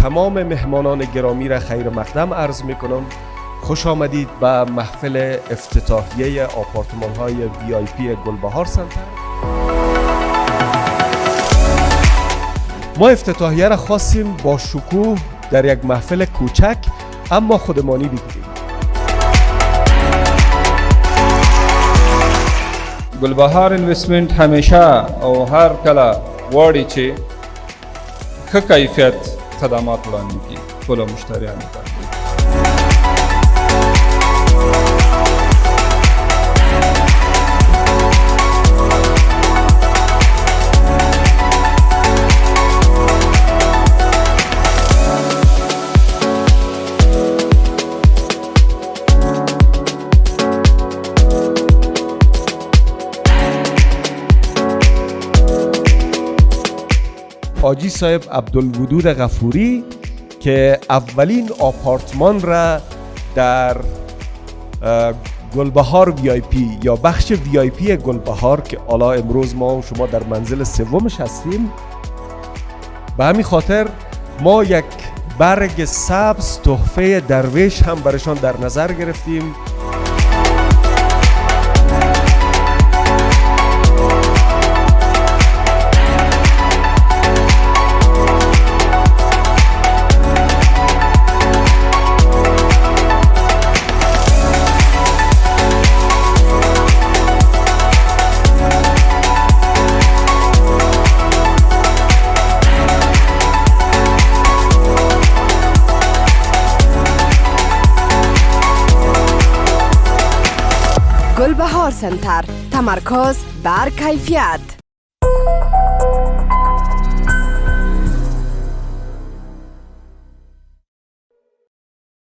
تمام مهمانان گرامی را خیر مقدم عرض میکنم. خوش آمدید به محفل افتتاحیه آپارتمان های VIP گلبهار سنتر. ما افتتاحیه را خواستیم با شکوه در یک محفل کوچک اما خودمانی بگیریم. گلبهار اینوستمنت همیشه او هر کله واړي چې ښه کیفیت خدمات وړاندې کړي ټولو مشتریانو ته. حاجی صاحب عبدالودود غفوری که اولین آپارتمان را در گلبهار VIP یا بخش VIP گلبهار که حالا امروز ما و شما در منزل سومش هستیم، به همین خاطر ما یک برگ سبز تحفه درویش هم برشان در نظر گرفتیم. گلبهار سنتر، تمرکز بر کیفیت.